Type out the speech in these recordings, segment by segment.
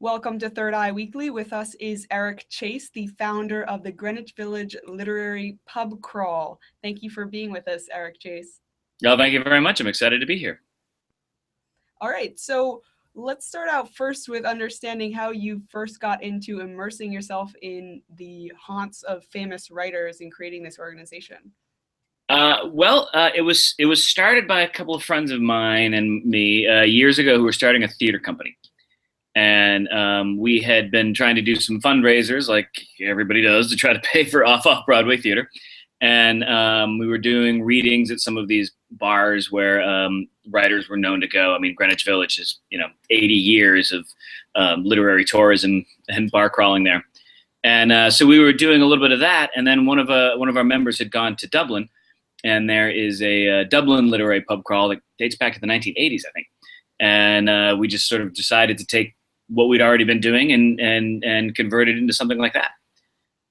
Welcome to Third Eye Weekly. With us is Eric Chase, the founder of the Greenwich Village Literary Pub Crawl. Thank you for being with us, Eric Chase. Oh, thank you very much. I'm excited to be here. All right, so let's start out first with understanding how you first got into immersing yourself in the haunts of famous writers and creating this organization. It was started by a couple of friends of mine and me years ago who were starting a theater company. And we had been trying to do some fundraisers, like everybody does, to try to pay for off-Broadway theater. And we were doing readings at some of these bars where writers were known to go. I mean, Greenwich Village is, 80 years of literary tourism and bar crawling there. And so we were doing a little bit of that. And then one of our members had gone to Dublin, and there is a Dublin literary pub crawl that dates back to the 1980s, I think. And we just sort of decided to take what we'd already been doing and convert it into something like that.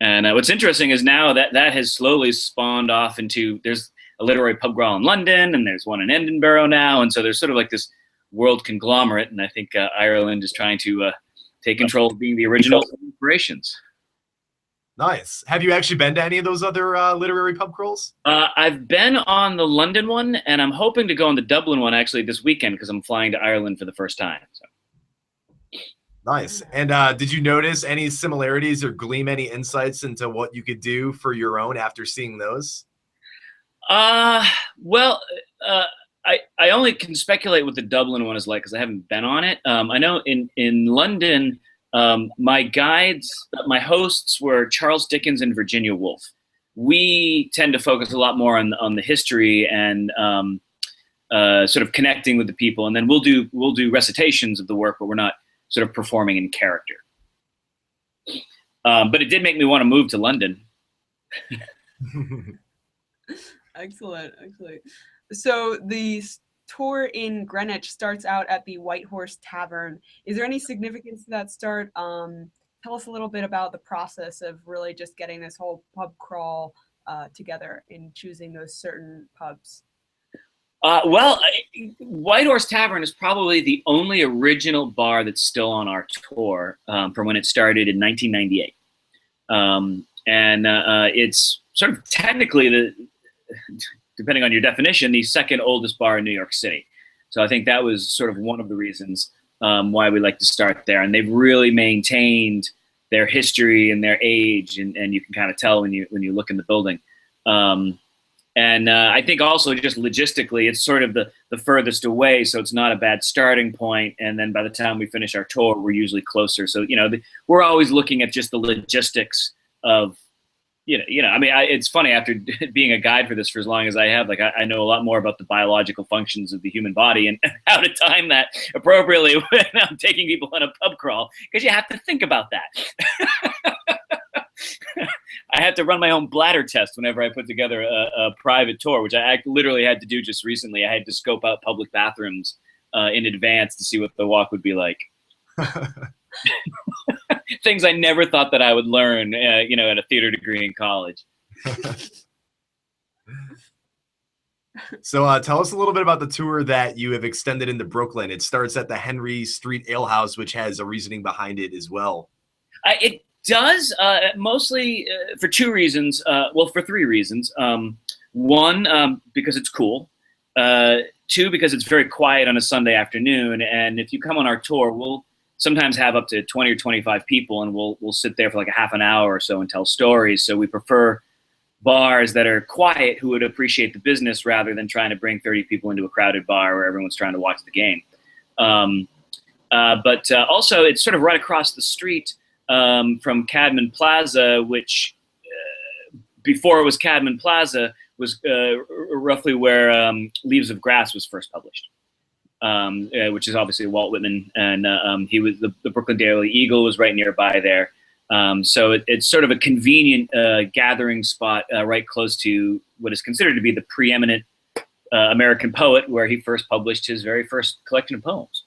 And what's interesting is now that has slowly spawned off into, there's a literary pub crawl in London, and there's one in Edinburgh now. And so there's sort of like this world conglomerate. And I think Ireland is trying to take control of being the original operations. Nice. Have you actually been to any of those other literary pub crawls? I've been on the London one, and I'm hoping to go on the Dublin one actually this weekend because I'm flying to Ireland for the first time. So. Nice. And did you notice any similarities or glean any insights into what you could do for your own after seeing those? I only can speculate what the Dublin one is like because I haven't been on it. I know in London, my hosts were Charles Dickens and Virginia Woolf. We tend to focus a lot more on the history and sort of connecting with the people, and then we'll do recitations of the work, but we're not sort of performing in character. But it did make me want to move to London. Excellent. So the tour in Greenwich starts out at the White Horse Tavern. Is there any significance to that start? Tell us a little bit about the process of really just getting this whole pub crawl together and choosing those certain pubs. White Horse Tavern is probably the only original bar that's still on our tour from when it started in 1998. It's sort of technically depending on your definition, the second oldest bar in New York City. So I think that was sort of one of the reasons why we like to start there. And they've really maintained their history and their age, and you can kind of tell when you look in the building. I think also just logistically, it's sort of the furthest away, so it's not a bad starting point. And then by the time we finish our tour, we're usually closer. So, we're always looking at just the logistics of, it's funny, after being a guide for this for as long as I have, like I know a lot more about the biological functions of the human body and how to time that appropriately when I'm taking people on a pub crawl, because you have to think about that. I had to run my own bladder test whenever I put together a private tour, which I literally had to do just recently. I had to scope out public bathrooms in advance to see what the walk would be like. Things I never thought that I would learn, at a theater degree in college. So tell us a little bit about the tour that you have extended into Brooklyn. It starts at the Henry Street Ale House, which has a reasoning behind it as well. It does, mostly for two reasons. For three reasons. One, because it's cool. Two, because it's very quiet on a Sunday afternoon. And if you come on our tour, we'll sometimes have up to 20 or 25 people, and we'll sit there for like a half an hour or so and tell stories. So we prefer bars that are quiet, who would appreciate the business rather than trying to bring 30 people into a crowded bar where everyone's trying to watch the game. But also, it's sort of right across the street from Cadman Plaza, which before it was Cadman Plaza was roughly where Leaves of Grass was first published, which is obviously Walt Whitman, and he was the Brooklyn Daily Eagle was right nearby there. So it's sort of a convenient gathering spot right close to what is considered to be the preeminent American poet, where he first published his very first collection of poems.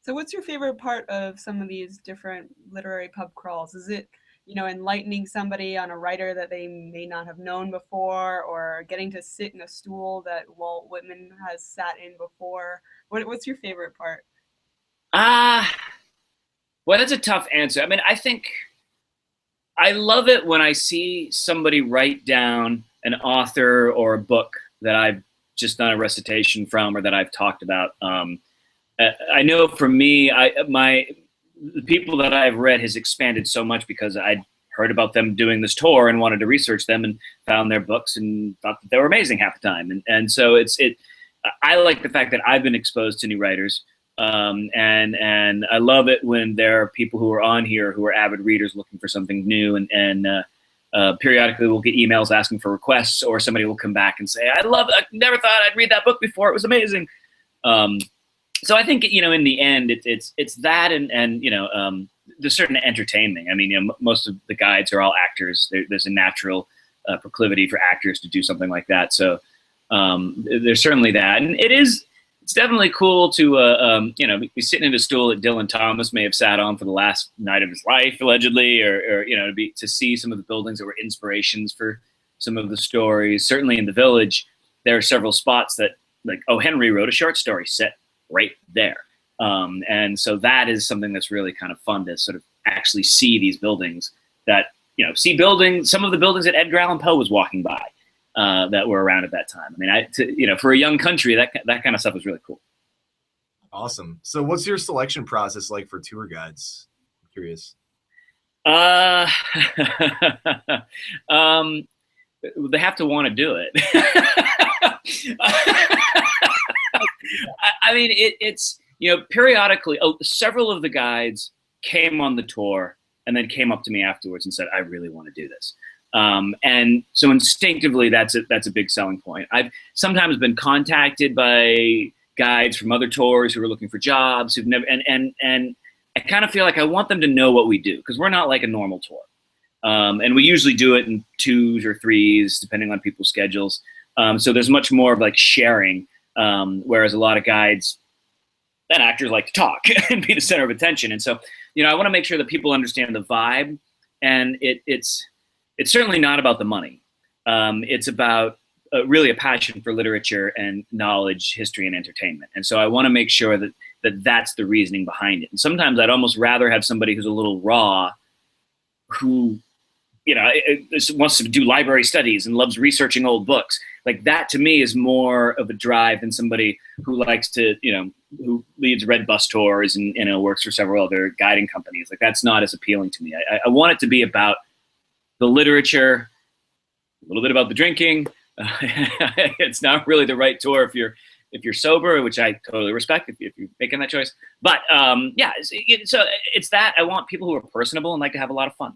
So what's your favorite part of some of these different literary pub crawls? Is it, enlightening somebody on a writer that they may not have known before, or getting to sit in a stool that Walt Whitman has sat in before? What's your favorite part? Ah, well, that's a tough answer. I mean, I think I love it when I see somebody write down an author or a book that I've just done a recitation from or that I've talked about. I know for me, the people that I've read has expanded so much because I'd heard about them doing this tour and wanted to research them and found their books and thought that they were amazing half the time. And so I like the fact that I've been exposed to new writers. And I love it when there are people who are on here who are avid readers looking for something new, and periodically we'll get emails asking for requests, or somebody will come back and say, I never thought I'd read that book before. It was amazing. So I think, in the end, it's that, and there's certain entertainment. I mean, most of the guides are all actors. There's a natural proclivity for actors to do something like that. So there's certainly that, and it's definitely cool to be sitting in a stool that Dylan Thomas may have sat on for the last night of his life, allegedly, or to see some of the buildings that were inspirations for some of the stories. Certainly in the Village, there are several spots that, like, O. Henry wrote a short story set right there. And so that is something that's really kind of fun to sort of actually see these buildings that, some of the buildings that Edgar Allan Poe was walking by that were around at that time. I mean, for a young country, that kind of stuff is really cool. Awesome. So what's your selection process like for tour guides? I'm curious. They have to want to do it. I mean, it's periodically, several of the guides came on the tour and then came up to me afterwards and said, I really want to do this. And so instinctively, that's a big selling point. I've sometimes been contacted by guides from other tours who are looking for jobs, who've never, and I kind of feel like I want them to know what we do, because we're not like a normal tour. And we usually do it in 2s or 3s, depending on people's schedules. So there's much more of like sharing, whereas a lot of guides and actors like to talk and be the center of attention. And so, I want to make sure that people understand the vibe, and it's certainly not about the money. It's about really a passion for literature and knowledge, history, and entertainment. And so I want to make sure that that's the reasoning behind it. And sometimes I'd almost rather have somebody who's a little raw, who wants to do library studies and loves researching old books. Like, that to me is more of a drive than somebody who likes to, who leads Red Bus tours and, works for several other guiding companies. Like, that's not as appealing to me. I want it to be about the literature, a little bit about the drinking. It's not really the right tour if you're sober, which I totally respect if you're making that choice. But so it's that I want people who are personable and like to have a lot of fun.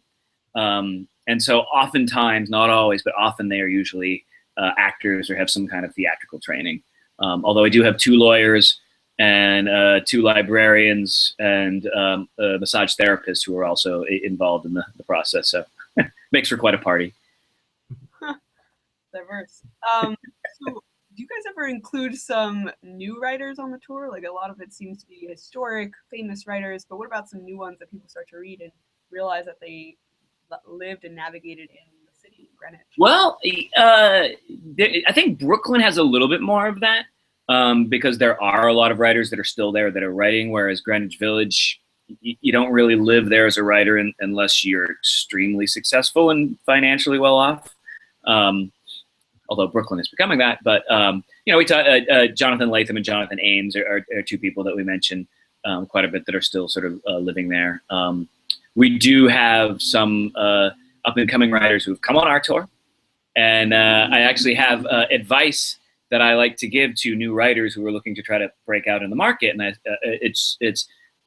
And so oftentimes, not always, but often they are usually actors or have some kind of theatrical training. Although I do have 2 lawyers and 2 librarians and a massage therapist who are also involved in the process. So makes for quite a party. Diverse. So do you guys ever include some new writers on the tour? Like, a lot of it seems to be historic, famous writers, but what about some new ones that people start to read and realize that they lived and navigated in the city, Greenwich? Well, I think Brooklyn has a little bit more of that, because there are a lot of writers that are still there that are writing, whereas Greenwich Village, you don't really live there as a writer unless you're extremely successful and financially well off. Although Brooklyn is becoming that. But, we talk, Jonathan Latham and Jonathan Ames are 2 people that we mention quite a bit that are still sort of living there. We do have some up-and-coming writers who've come on our tour. And I actually have advice that I like to give to new writers who are looking to try to break out in the market. And it's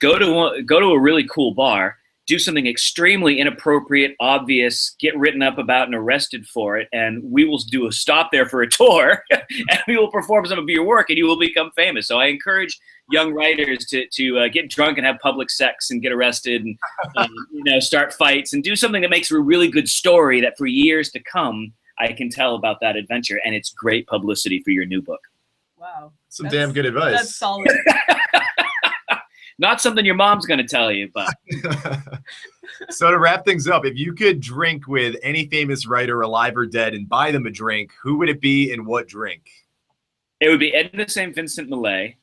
go to a really cool bar, do something extremely inappropriate, obvious, get written up about and arrested for it, and we will do a stop there for a tour, and we will perform some of your work, and you will become famous. So I encourage young writers to get drunk and have public sex and get arrested and start fights and do something that makes for a really good story that for years to come I can tell about that adventure, and it's great publicity for your new book. Wow. Some damn good advice. That's solid. Not something your mom's going to tell you, but. So to wrap things up, if you could drink with any famous writer, alive or dead, and buy them a drink, who would it be and what drink? It would be Edna St. Vincent Millay,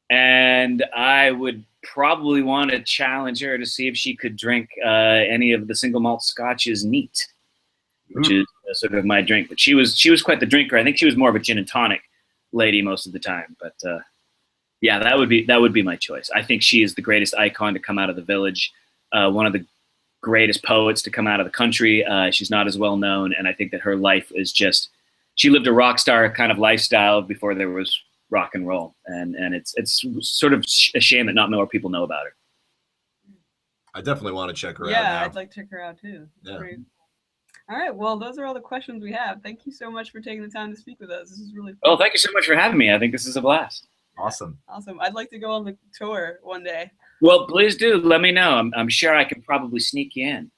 and I would probably want to challenge her to see if she could drink any of the single malt scotches neat, which is sort of my drink. But she was quite the drinker. I think she was more of a gin and tonic lady most of the time. But yeah, that would be my choice. I think she is the greatest icon to come out of the Village, one of the greatest poets to come out of the country. She's not as well known, and I think that her life is just, she lived a rock star kind of lifestyle before there was rock and roll, and it's sort of a shame that not more people know about her. I definitely want to check her out. Yeah, I'd like to check her out too. Yeah. Great. All right, well, those are all the questions we have. Thank you so much for taking the time to speak with us. This is really fun. Well, thank you so much for having me. I think this is a blast. Awesome. Awesome. I'd like to go on the tour one day. Well, please do. Let me know. I'm sure I can probably sneak you in.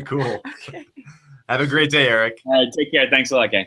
Cool. Okay. Have a great day, Eric. All right, take care. Thanks a lot, gang.